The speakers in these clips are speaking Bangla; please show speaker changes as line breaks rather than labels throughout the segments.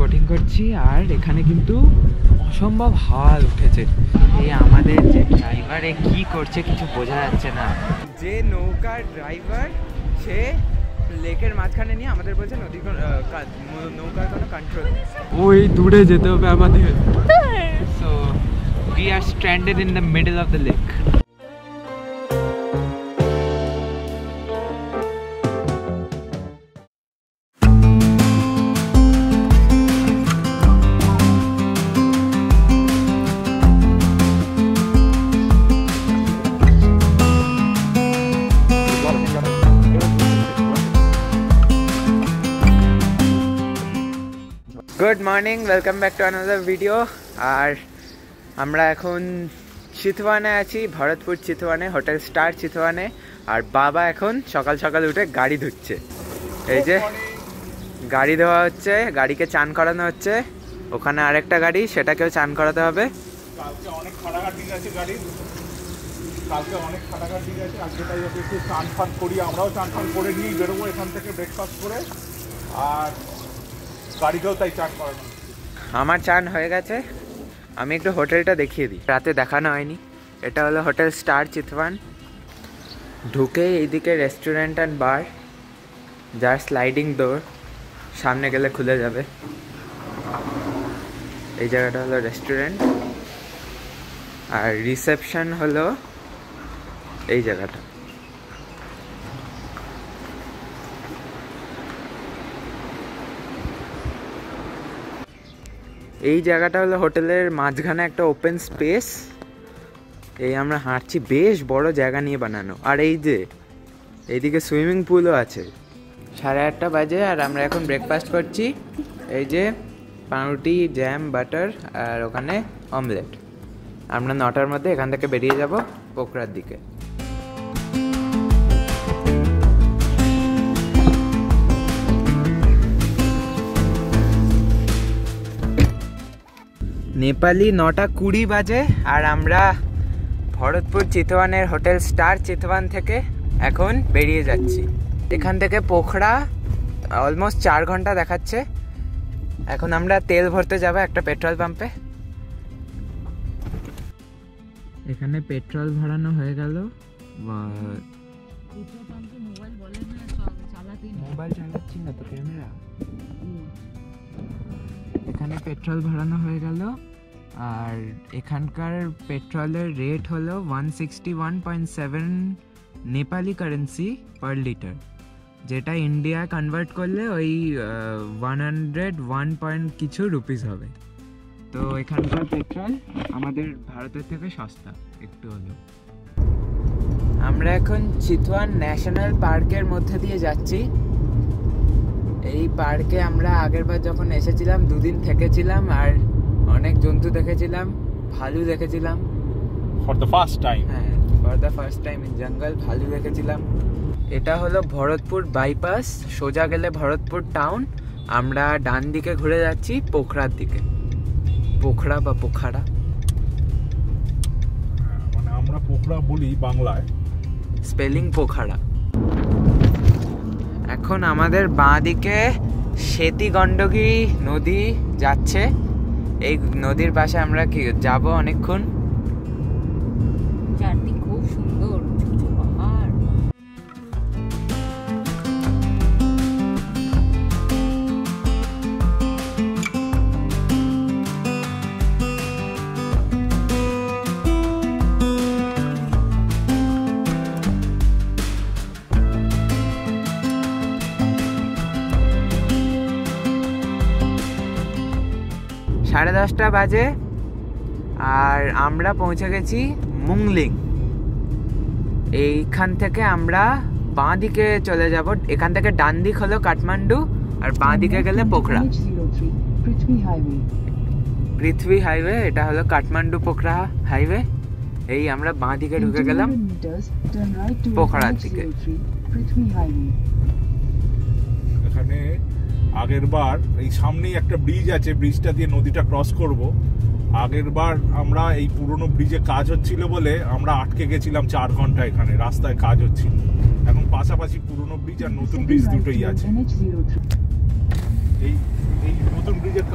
বোটিং করছি আর এখানে কিন্তু অসম্ভব হাওয়া উঠেছে। এই আমাদের যে ড্রাইভারে কি করছে কিছু বোঝা যাচ্ছে না। যে নৌকার ড্রাইভার সে লেকের মাঝখানে নিয়ে আমাদের বলছে নদীর নৌকার কোনো কন্ট্রোল নেই, ওই দূরে যেতে হবে আমাদের। So we are stranded in the middle of the lake. Good morning, welcome back to another video. আর আমরা এখন চিতওয়ানে আছি, ভরতপুর চিতওয়ানে, হোটেল স্টার চিতওয়ানে। আর বাবা এখন সকাল সকাল উঠে গাড়ি ধুচ্ছে। এই যে গাড়ি ধোয়া হচ্ছে, গাড়িকে চান করানো হচ্ছে। ওখানে আরেকটা গাড়ি, সেটাকেও চান করাতে হবে।
কালকে অনেক খাটাখাটি গেছে গাড়ি, কালকে অনেক খাটাখাটি গেছে। আজকে তাই একটু চান ফান করি, আমরাও চান ফান করে নিয়েই বেরোবো এখান থেকে ব্রেকফাস্ট করে। আর গাড়িতেও তাই চান করানো।
আমার চান হয়ে গেছে। আমি একটু হোটেলটা দেখিয়ে দিই, রাতে দেখানো হয়নি। এটা হলো হোটেল স্টার চিতওয়ান। ঢুকে এইদিকে রেস্টুরেন্ট অ্যান্ড বার, যার স্লাইডিং ডোর, সামনে গেলে খুলে যাবে। এই জায়গাটা হলো রেস্টুরেন্ট, আর রিসেপশন হলো এই জায়গাটা। এই জায়গাটা হলো হোটেলের মাঝখানে একটা ওপেন স্পেস। এই আমরা হাঁটছি, বেশ বড় জায়গা নিয়ে বানানো। আর এই যে এইদিকে সুইমিং পুলও আছে। 8:30 বাজে আর আমরা এখন ব্রেকফাস্ট করছি। এই যে পাউরুটি, জ্যাম, বাটার আর ওখানে অমলেট। আমরা 9টার মধ্যে এখান থেকে বেরিয়ে যাব পোখরার দিকে। নেপালি 9:20 বাজে আর আমরা ভরতপুর চিতওয়ানের হোটেল স্টার চিতওয়ান থেকে এখন বেরিয়ে যাচ্ছি। এখান থেকে পোখরা অলমোস্ট 4 ঘন্টা দেখাচ্ছে। এখন আমরা তেল ভরতে যাব একটা পেট্রোল পাম্পে। এখানে পেট্রোল ভরানো হয়ে গেল। মোবাইল চালাচ্ছি না তো, ক্যামেরা। এখানে পেট্রোল ভরানো হয়ে গেল। আর এখানকার পেট্রোলের রেট হলো 161.7 নেপালি কারেন্সি পার লিটার, যেটা ইন্ডিয়া কনভার্ট করলে ওই 101 পয়েন্ট কিছু রুপিস হবে। তো এখানকার পেট্রোল আমাদের ভারতের থেকে সস্তা একটু হলেও। আমরা এখন চিতওয়ান ন্যাশনাল পার্কের মধ্যে দিয়ে যাচ্ছি। এই পার্কে আমরা আগেরবার যখন এসেছিলাম 2 দিন থেকেছিলাম আর অনেক জন্তু দেখেছিলাম, ভালু দেখেছিলাম।
ফর দ্য ফার্স্ট টাইম,
হ্যাঁ, for the first time in জঙ্গল ভালু দেখেছিলাম। এটা হলো ভরতপুর বাইপাস, সোজা গেলে ভরতপুর টাউন। আমরা ডান দিকে ঘুরে যাচ্ছি পোখরার দিকে। পোখরা বা পোখারা,
মানে আমরা পোখরা বলি বাংলায়,
স্পেলিং পোখারা। এখন আমাদের বাঁ দিকে সেতী গণ্ডকী নদী যাচ্ছে। এই নদীর পাশে আমরা কি যাব অনেকক্ষণ।
চারদিক খুব সুন্দর, ছোট পাহাড়।
সাড়ে 10টা বাজে আর আমরা পৌঁছে গেছি মুংলিং। এইখান থেকে আমরা বাঁ দিকে চলে যাব। এখান থেকে ডান দিক হলো কাঠমান্ডু আর বাঁ দিকে গেলে পোখরা। পৃথ্বী হাইওয়ে, এটা হলো কাঠমান্ডু পোখরা হাইওয়ে। এই আমরা বাঁ দিকে ঢুকে গেলাম পোখরার দিকে।
এখানে আগের বার এই সামনেই একটা ব্রিজ আছে, ব্রিজটা দিয়ে নদীটা ক্রস করব। আগের বার আমরা এই পুরনো ব্রিজে কাজ হচ্ছিল বলে আমরা আটকে গেছিলাম 4 ঘন্টা এখানে, রাস্তায় কাজ হচ্ছিল। এখন পাশাপাশি পুরনো ব্রিজ আর নতুন ব্রিজ দুটোই আছে। এই নতুন ব্রিজের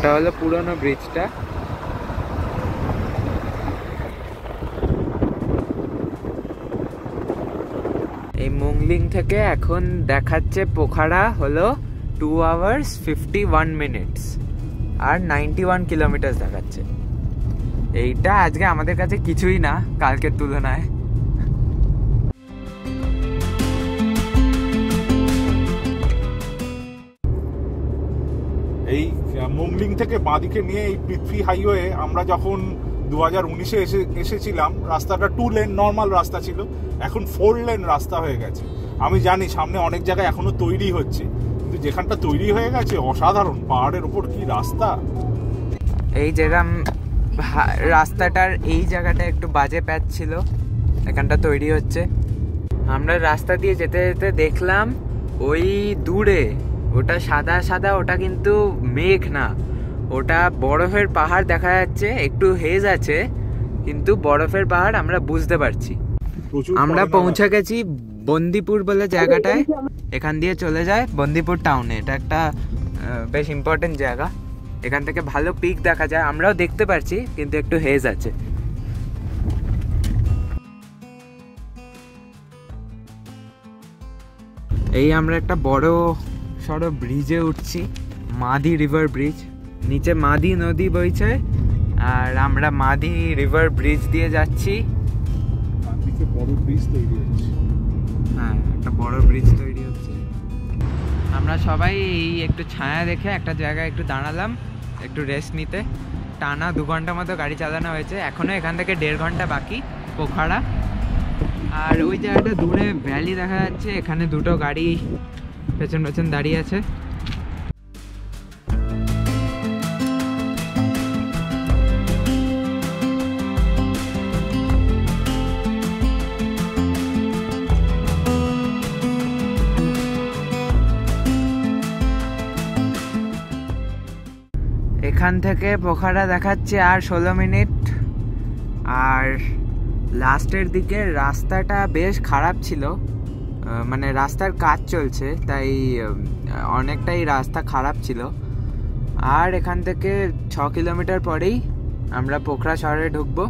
ওটা হলো পুরনো ব্রিজটা। এই মুংলিং থেকে এখন দেখাচ্ছে পোখারা হলো 2 hours 51 minutes আর 91 কিলোমিটার দেখাচ্ছে। এইটা আজকে আমাদের কাছে কিছুই না কালকের তুলনায়।
এই মুংলিং থেকে বাঁদিকে নিয়ে এই পৃথ্বী হাইওয়ে আমরা যখন 2019-এ এসেছিলাম, রাস্তাটা 2 লেন নর্মাল রাস্তা ছিল, এখন 4 লেন রাস্তা হয়ে গেছে। আমি জানি সামনে অনেক জায়গায় এখনো তৈরি হচ্ছে, কিন্তু যেখানটা তৈরি হয়ে গেছে অসাধারণ। পাহাড়ের ওপর কি রাস্তা!
এই জায়গা রাস্তাটার এই জায়গাটা একটু বাজে প্যাচ ছিল, এখানটা তৈরি হচ্ছে। আমরা রাস্তা দিয়ে যেতে যেতে দেখলাম ওই দূরে ওটা সাদা সাদা, ওটা কিন্তু মেঘ না, ওটা বরফের পাহাড় দেখা যাচ্ছে। একটু হেজ আছে কিন্তু বরফের পাহাড় আমরা বুঝতে পারছি। আমরা পৌঁছে গেছি বন্দিপুর বলে জায়গাটায়, এখান দিয়ে চলে যায় বন্দিপুর টাউনে। এটা একটা বেশ ইম্পর্টেন্ট জায়গা, এখান থেকে ভালো পিক দেখা যায়, আমরাও দেখতে পারছি কিন্তু একটু হেজ আছে। এই আমরা একটা বড় সড়ো ব্রিজে উঠছি, মাদি রিভার ব্রিজ। নিচে মাদি নদী বইছে আর আমরা মাদি রিভার ব্রিজ দিয়ে যাচ্ছি।
বড় ব্রিজ তৈরি হচ্ছে।
হ্যাঁ, একটা বড় ব্রিজ তৈরি হচ্ছে। আমরা সবাই এই একটু ছায়া দেখে একটা জায়গায় একটু দাঁড়ালাম একটু রেস্ট নিতে। টানা 2 ঘন্টা মতো গাড়ি চালানো হয়েছে, এখনো এখান থেকে 1.5 ঘন্টা বাকি পোখারা। আর ওই জায়গাটা দূরে ভ্যালি দেখা যাচ্ছে, এখানে 2টো গাড়ি পেছন পেছন দাঁড়িয়ে আছে। এখান থেকে পোখারা দেখাচ্ছে আর 16 মিনিট। আর লাস্টের দিকে রাস্তাটা বেশ খারাপ ছিল, মানে রাস্তার কাজ চলছে তাই অনেকটাই রাস্তা খারাপ ছিল। আর এখান থেকে 6 কিলোমিটার পরেই আমরা পোখরা শহরে ঢুকবো।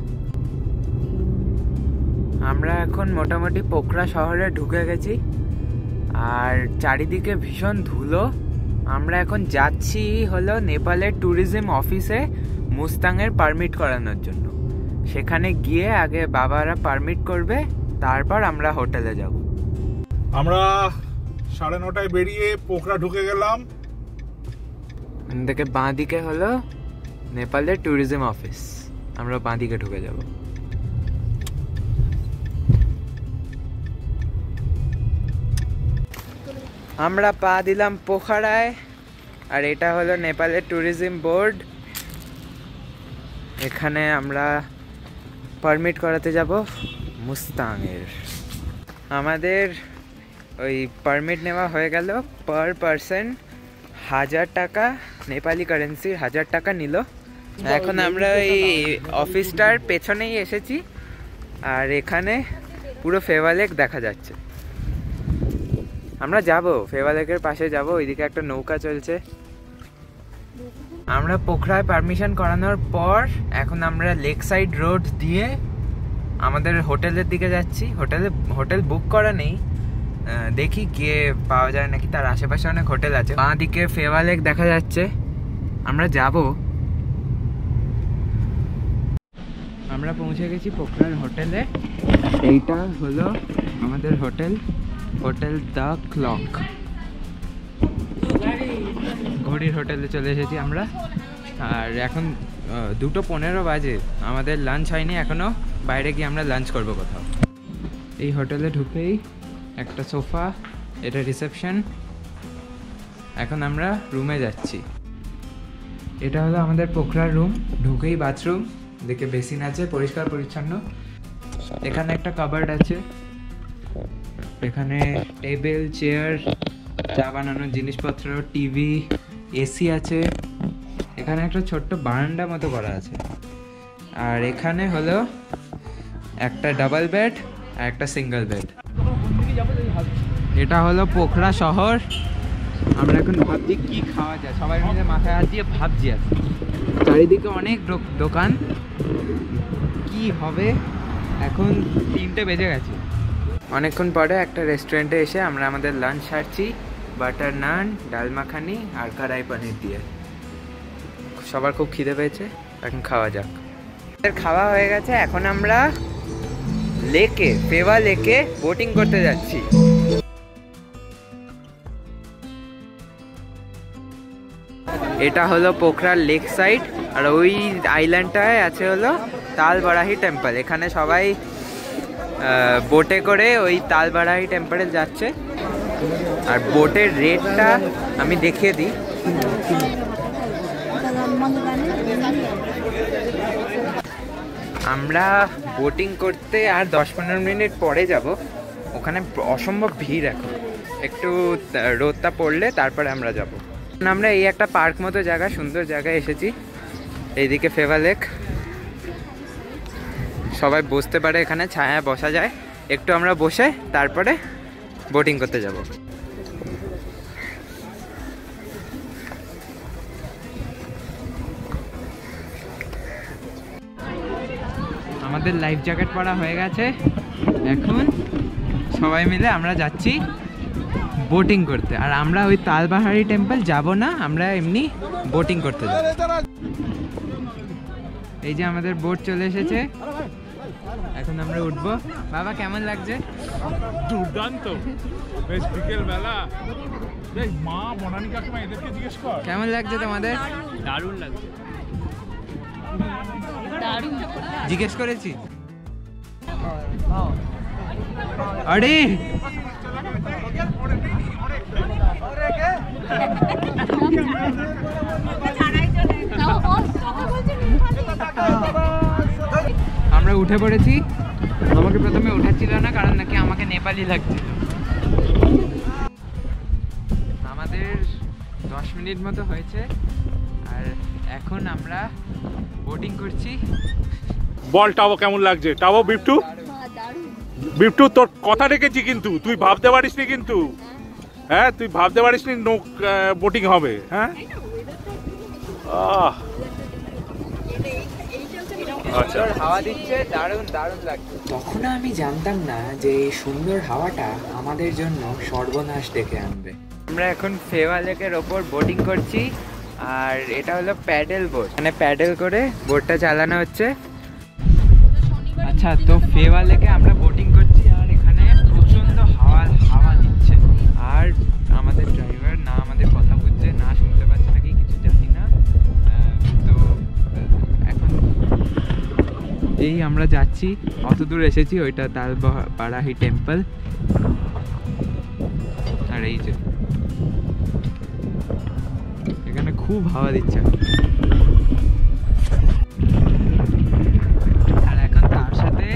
আমরা এখন মোটামুটি পোখরা শহরে ঢুকে গেছি আর চারিদিকে ভীষণ ধুলো। আমরা এখন যাচ্ছি হলো নেপালের ট্যুরিজম অফিসে মুস্তাংয়ের পারমিট করানোর জন্য। সেখানে গিয়ে আগে বাবারা পারমিট করবে, তারপর আমরা হোটেলে যাব।
আমরা 9:30 বেরিয়ে পোখরা ঢুকে গেলাম।
দেখে বাঁ দিকে হলো নেপালের ট্যুরিজম অফিস, আমরা বাঁ দিকে ঢুকে যাব। আমরা পা দিলাম পোখারায় আর এটা হলো নেপালের ট্যুরিজম বোর্ড। এখানে আমরা পারমিট করাতে যাব মুস্তাংয়ের। আমাদের ওই পারমিট নেওয়া হয়ে গেল, পার পারসন 1000 টাকা, নেপালি কারেন্সির 1000 টাকা নিল। এখন আমরা এই অফিসটার পেছনেই এসেছি আর এখানে পুরো ফেওয়া লেক দেখা যাচ্ছে। আমরা যাব ফেওয়া লেকের পাশে যাব, ওইদিকে একটা নৌকা চলছে। আমরা পোখরায় পারমিশন করানোর পর এখন আমরা লেক সাইড রোড দিয়ে আমাদের হোটেলের দিকে যাচ্ছি। হোটেল বুক করা নেই, দেখি গিয়ে পাওয়া যায় নাকি, তার আশেপাশে অনেক হোটেল আছে। বাঁ দিকে ফেওয়া লেক দেখা যাচ্ছে, আমরা যাব। আমরা পৌঁছে গেছি পোখরার হোটেলে। এইটা হলো আমাদের হোটেল, হোটেল দ্য ক্লক। ঘড়ির হোটেলে চলে এসেছি আমরা। আর এখন 2:15 বাজে, আমাদের লাঞ্চ হয়নি এখনো, বাইরে গিয়ে আমরা লাঞ্চ করবো কোথাও। এই হোটেলে ঢুকেই একটা সোফা, এটা রিসেপশন। এখন আমরা রুমে যাচ্ছি। এটা হলো আমাদের পোখরার রুম, ঢুকেই বাথরুম, দেখে বেসিন আছে, পরিষ্কার পরিচ্ছন্ন। এখানে একটা কাবার্ড আছে, এখানে টেবিল, চেয়ার, চা বানানোর জিনিসপত্র, টিভি, এসি আছে। এখানে একটা ছোট্ট বারান্দা মতো করা আছে। আর এখানে হলো একটা ডাবল বেড আর একটা সিঙ্গেল বেড। এটা হলো পোখরা শহর, আমরা এখন ভাবছি কি খাওয়া যায়, সবাই মিলে মাথায় হাত দিয়ে ভাবছি। আর চারিদিকে অনেক দোকান, কি হবে। এখন 3টে বেজে গেছে। অনেকক্ষণ পরে একটা রেস্টুরেন্টে এসে আমরা আমাদের লাঞ্চ সারছি, বাটার নান, ডাল মাখানি আর কড়াই পনির দিয়ে। সবার খুব খিদে পেয়েছে, এখন খাওয়া যাক। খাওয়া হয়ে গেছে, এখন আমরা লেকে, পেওয়া লেকে বোটিং করতে যাচ্ছি। এটা হলো পোখরার লেক সাইড, আর ওই আইল্যান্ডটায় আছে হলো তালবারাহি টেম্পল। এখানে সবাই বোটে করে ওই তালবারাহি টেম্পলে যাচ্ছে। আর বোটের রেটটা আমি দেখিয়ে দিই। আমরা বোটিং করতে আর 10-15 মিনিট পরে যাব। ওখানে অসম্ভব ভিড়, এখন একটু রোদটা পড়লে তারপরে আমরা যাব। আমরা এই একটা পার্ক মতো জায়গা, সুন্দর জায়গায় এসেছি। এইদিকে ফেওয়া লেক, সবাই বসতে পারে, এখানে ছায়া বসা যায়। একটু আমরা বসে তারপরে বোটিং করতে যাব। আমাদের লাইফ জ্যাকেট পরা হয়ে গেছে। এখন সবাই মিলে আমরা যাচ্ছি বোটিং করতে। আর আমরা ওই তালবাহারি টেম্পল যাব না, আমরা এমনি বোটিং করতে যাব। এই যে আমাদের বোট চলে এসেছে, এখন আমরা উঠবো। বাবা কেমন লাগছে?
দুর্দান্ত, বেশ বিকেল বেলা। মা বনানী কাকিমা এদেরকে জিজ্ঞেস কর
কেমন লাগছে তোমাদের?
দারুণ লাগছে।
জিজ্ঞেস করেছি। আরে আমরা উঠে পড়েছি। আমাকে প্রথমে উঠাচ্ছিল না, কারণ নাকি আমাকে নেপালি লাগছিল। আমাদের 10 মিনিট মতো হয়েছে, আর এখন আমরা বোটিং করছি।
বল টাবো কেমন লাগছে? টাবো বিপটু, বিপটু তোর কথা রেখেছি কিন্তু তুই ভাবতে পারিসনি, কিন্তু হ্যাঁ তুই ভাবতে পারিসনি বোটিং হবে। হ্যাঁ আচ্ছা,
হাওয়া দিচ্ছে, দারুণ দারুণ লাগছে। তখনও আমি জানতাম না যে এই সুন্দর হাওয়াটা আমাদের জন্য সর্বনাশ ডেকে আনবে। আমরা এখন ফেওয়া লেকের ওপর বোটিং করছি, আর এটা হলো প্যাডেল বোট, মানে প্যাডেল করে বোটটা চালানো হচ্ছে। আচ্ছা, তো ফেওয়া লেকে আমরা বোটিং করছি, আর এখানে প্রচণ্ড হাওয়া দিচ্ছে। আর আমাদের ড্রাইভার না আমাদের কথা বুঝছে, না শুনতে পাচ্ছে নাকি কিছু জানি না। তো এখন এই আমরা যাচ্ছি, অত দূর এসেছি, ওইটা তালবারাহি টেম্পল। আর এই যে এখানে খুব হাওয়া দিচ্ছে। আর এখন তার সাথে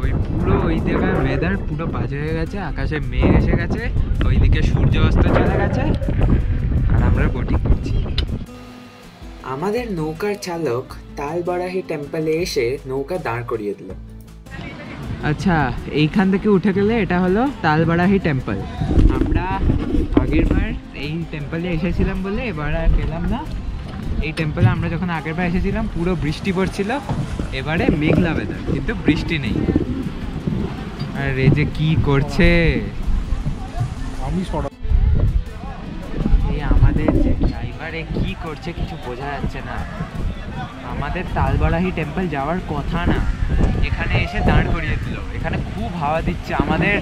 ওই পুরো ওই জায়গায় ওয়েদার পুরো বাজে হয়ে গেছে, আকাশে মেঘ এসে গেছে, ওইদিকে সূর্য অস্ত চলে গেছে, আর আমরা বোটিং করছি। আমাদের নৌকার চালক তালবারাহি টেম্পলে এসে নৌকা দাঁড় করিয়ে দিল। আচ্ছা, এইখান থেকে উঠে গেলে এটা হলো তালবারাহি টেম্পল। আমরা আগের বার এই টেম্পলে এসেছিলাম বলে এবার আর গেলাম না। এই টেম্পলে আমরা যখন আগের বার এসেছিলাম পুরো বৃষ্টি পড়ছিল, এবারে মেঘলা ওয়েদার, কিন্তু বৃষ্টি নেই। আর এই যে কি করছে, এই আমাদের যে ড্রাইভারে কি করছে কিছু বোঝা যাচ্ছে না। আমাদের তালবারাহি টেম্পল যাওয়ার কথা না, এখানে এসে দাঁড় করিয়ে দিল। এখানে খুব হাওয়া দিচ্ছে, আমাদের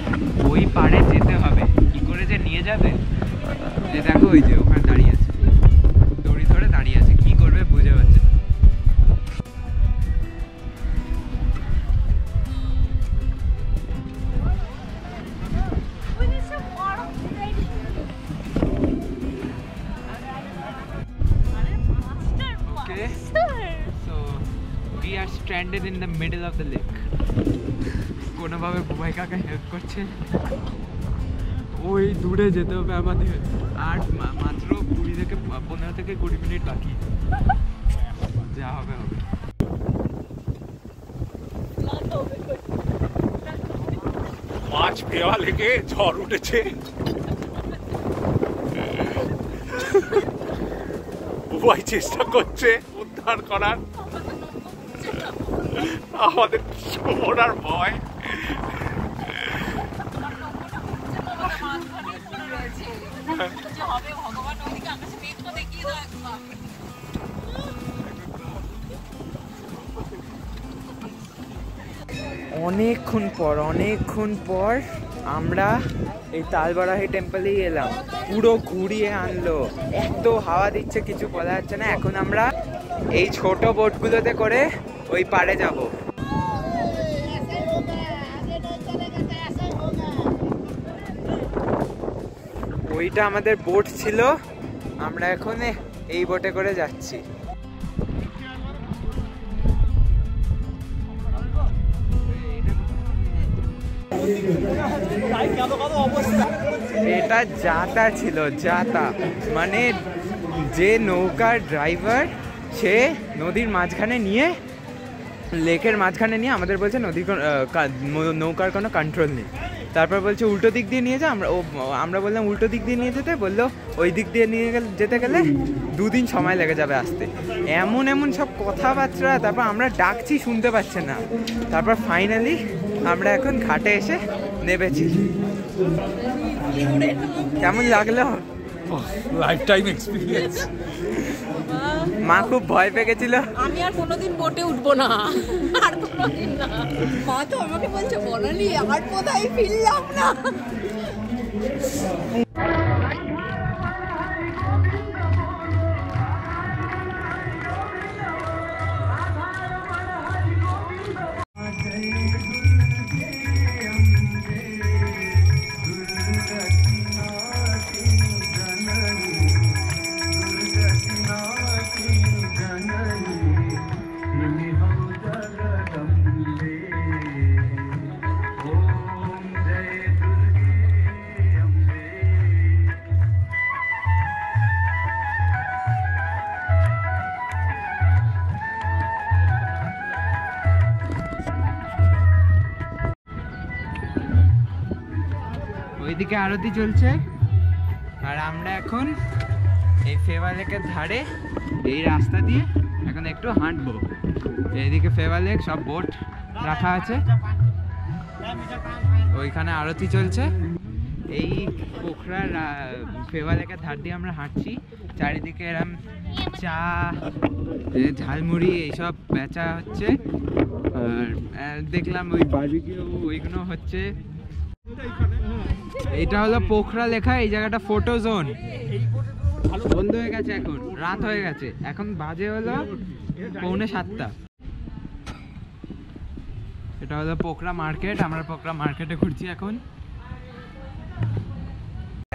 ওই পাড়ে যেতে হবে। কি করে যে নিয়ে যাবে? এই দেখো, ওই যে ওখানে দাঁড়িয়ে আছে, দড়ি ধরে দাঁড়িয়ে আছে, কি করবে বুঝে পাচ্ছে না। Okay, so we are stranded in the middle of the lake. কোনোভাবে বুবাই কাকা হেল্প করছে। ওই দূরে যেতে হবে আমাদের, আর মাত্র 15 থেকে 20 মিনিট বাকি। যা হবে হবে।
মাছ ফেওয়া লেগে ঝড় উঠেছে। সবাই চেষ্টা করছে উদ্ধার করার, আমাদের ওনার ভয়।
অনেকক্ষণ পর আমরা এই তালবারাহি টেম্পলেই এলাম। পুরো ঘুরিয়ে আনলো, এত হাওয়া দিচ্ছে কিছু বলা যাচ্ছে না। এখন আমরা এই ছোট বোটগুলোতে করে ওই পাড়ে যাব। ওইটা আমাদের বোট ছিল, আমরা এখন এই বোটে করে যাচ্ছি। এটা যাতা ছিল, যাতা মানে যে নৌকার ড্রাইভার সে নদীর মাঝখানে নিয়ে, লেকের মাঝখানে নিয়ে আমাদের বলছে নদীর নৌকার কোনো কন্ট্রোল নেই। তারপর বলছে উল্টো দিক দিয়ে নিয়ে যা। আমরা বললাম উল্টো দিক দিয়ে নিয়ে যেতে, বললো ওই দিক দিয়ে নিয়ে যেতে গেলে 2 দিন সময় লেগে যাবে আসতে। এমন সব কথাবার্তা। তারপর আমরা ডাকছি, শুনতে পাচ্ছে না। তারপর ফাইনালি আমরা এখন ঘাটে এসে নেমেছি। কেমন লাগলো?
Life time experience.
মা খুব ভয় পেয়ে গেছিল।
আমি আর কোনোদিন বোটে উঠবো না, আর কোনোদিন না। মা তো আমাকে বলছে বলালি আর কোথায় ফিরলাম না।
ওইদিকে আরতি চলছে আর আমরা এখন এই ফেওয়া লেকের ধারে এই রাস্তা দিয়ে এখন একটু হাঁটবো। এইদিকে ফেওয়া লেক, সব বোট রাখা আছে, ওইখানে আরতি চলছে। এই পোখরা ফেওয়া লেকের ধার দিয়ে আমরা হাঁটছি। চারিদিকে এরম চা, ঝালমুড়ি এইসব বেচা হচ্ছে। আর দেখলাম ওই বারবিকিউ ওইগুলো হচ্ছে। এটা হলো পোখরা লেখা, এই জায়গাটা ফটো জোন। বন্ধ হয়ে গেছে, এখন রাত হয়ে গেছে, এখন বাজে হলো 6:45। এটা হলো পোখরা মার্কেট, আমরা পোখরা মার্কেটে ঘুরছি এখন।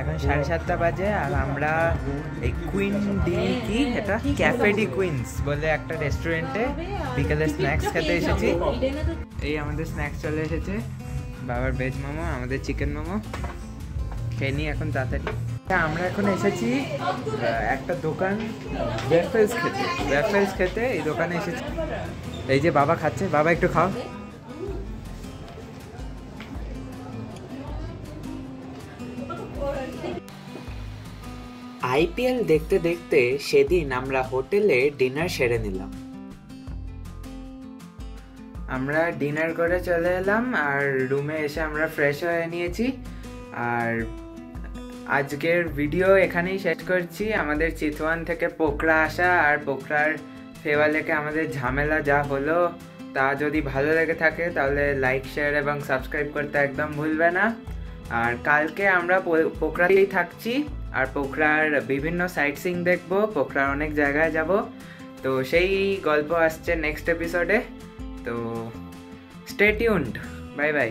এখন 7:30 বাজে আর আমরা এই কুইন ডি কি এটা ক্যাফে ডি কুইন্স বলে একটা রেস্টুরেন্টে বিকেলে স্ন্যাক্স খেতে এসেছি। এই আমাদের স্ন্যাক্স চলে এসেছে, বাবার ভেজ মোমো, আমাদের চিকেন মোমো। খেয়ে নিই এখন তাড়াতাড়ি। আমরা এখন এসেছি একটা দোকান ওয়েফেলস খেতে। এই দোকানে এসেছি, এই যে বাবা খাচ্ছে। বাবা একটু খাও। আইপিএল দেখতে দেখতে সেদিন আমরা হোটেলে ডিনার সেরে নিলাম। আমরা ডিনার করে চলে এলাম আর রুমে এসে আমরা ফ্রেশ হয়ে নিয়েছি। আর আজকের ভিডিও এখানেই শেষ করছি। আমাদের চিতওয়ান থেকে পোখরা আসা আর পোখরার ফেওয়া লেকে আমাদের ঝামেলা যা হলো, তা যদি ভালো লেগে থাকে তাহলে লাইক, শেয়ার এবং সাবস্ক্রাইব করতে একদম ভুলবে না। আর কালকে আমরা পোখরাতেই থাকছি আর পোখরার বিভিন্ন সাইট সিইং দেখবো, পোখরার অনেক জায়গায় যাব। তো সেই গল্প আসছে নেক্সট এপিসোডে। তো স্টে টিউনড, বাই বাই।